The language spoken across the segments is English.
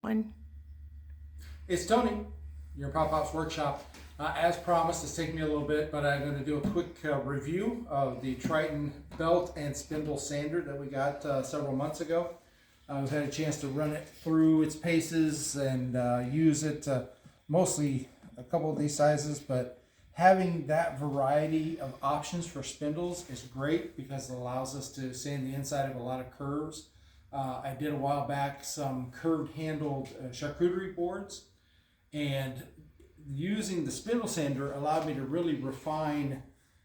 One. It's Tony, your Pop-Pop's Workshop. As promised, it's taking me a little bit, but I'm going to do a quick review of the Triton belt and spindle sander that we got several months ago. We've had a chance to run it through its paces and use it mostly a couple of these sizes, but having that variety of options for spindles is great because it allows us to sand the inside of a lot of curves. I did a while back some curved handled charcuterie boards, and using the spindle sander allowed me to really refine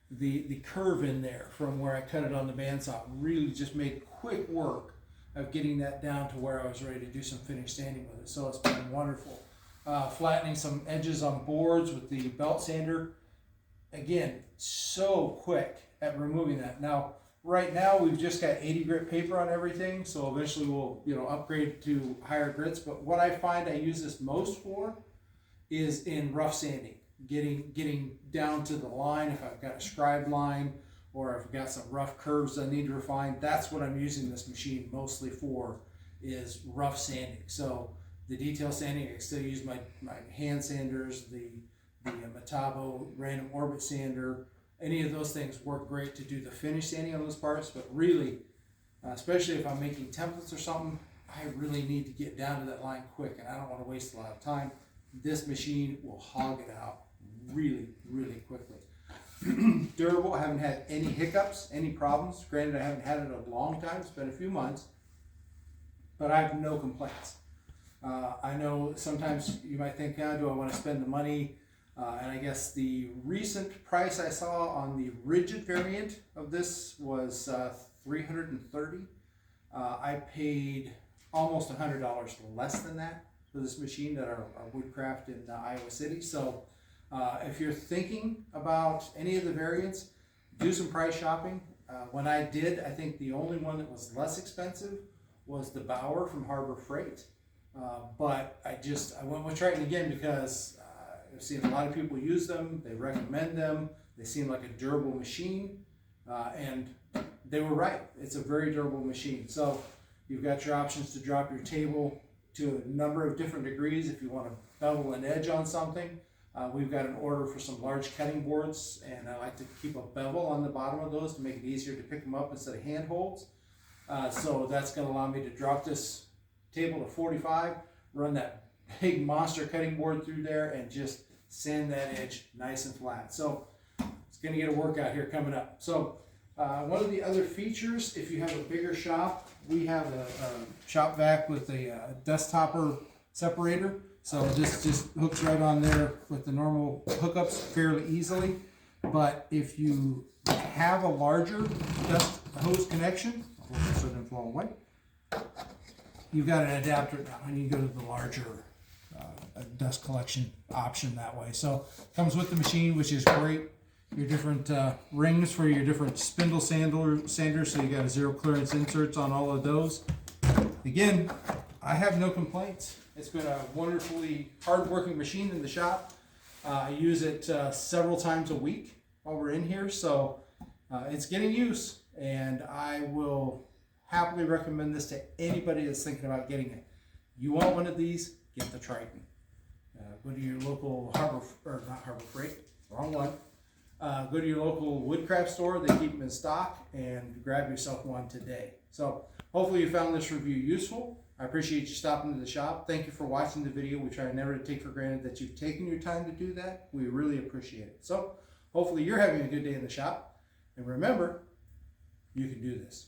the curve in there from where I cut it on the bandsaw. Really just made quick work of getting that down to where I was ready to do some finish sanding with it. So it's been wonderful. Flattening some edges on boards with the belt sander. Again, so quick at removing that. Now, right now we've just got 80 grit paper on everything, so eventually we'll upgrade to higher grits. But what I find I use this most for is in rough sanding, getting down to the line. If I've got a scribe line or if I've got some rough curves I need to refine, that's what I'm using this machine mostly for, is rough sanding. So the detail sanding, I still use my hand sanders, the Metabo random orbit sander. Any of those things work great to do the finish sanding on those parts, but really, especially if I'm making templates or something, I really need to get down to that line quick, and I don't want to waste a lot of time. This machine will hog it out really, really quickly. Durable, I haven't had any hiccups, any problems. Granted, I haven't had it a long time, it's been a few months, but I have no complaints. I know sometimes you might think, do I want to spend the money? And I guess the recent price I saw on the rigid variant of this was $330. I paid almost $100 less than that for this machine at our Woodcraft in Iowa City. So if you're thinking about any of the variants, do some price shopping. When I did, I think the only one that was less expensive was the Bauer from Harbor Freight. But I went with Triton again because I've seen a lot of people use them. They recommend them. They seem like a durable machine, and they were right. It's a very durable machine. So you've got your options to drop your table to a number of different degrees if you want to bevel an edge on something. We've got an order for some large cutting boards, and I like to keep a bevel on the bottom of those to make it easier to pick them up instead of hand holds. So that's going to allow me to drop this table to 45, run that big monster cutting board through there, and just sand that edge nice and flat. So it's going to get a workout here coming up. So one of the other features, if you have a bigger shop, we have a shop vac with a dust topper separator. So this just hooks right on there with the normal hookups fairly easily. But if you have a larger dust hose connection, so it doesn't fall away, you've got an adapter now, and you go to the larger dust collection option that way. So it comes with the machine, which is great. Your different rings for your different spindle sanders, so you got a zero clearance inserts on all of those. Again, I have no complaints. It's been a wonderfully hard-working machine in the shop. I use it several times a week while we're in here, so it's getting use, and I will happily recommend this to anybody that's thinking about getting it. You want one of these, get the Triton. Go to your local go to your local Woodcraft store. They keep them in stock, and grab yourself one today. So hopefully you found this review useful. I appreciate you stopping to the shop. Thank you for watching the video. We try never to take for granted that you've taken your time to do that. We really appreciate it. So hopefully you're having a good day in the shop. And remember, you can do this.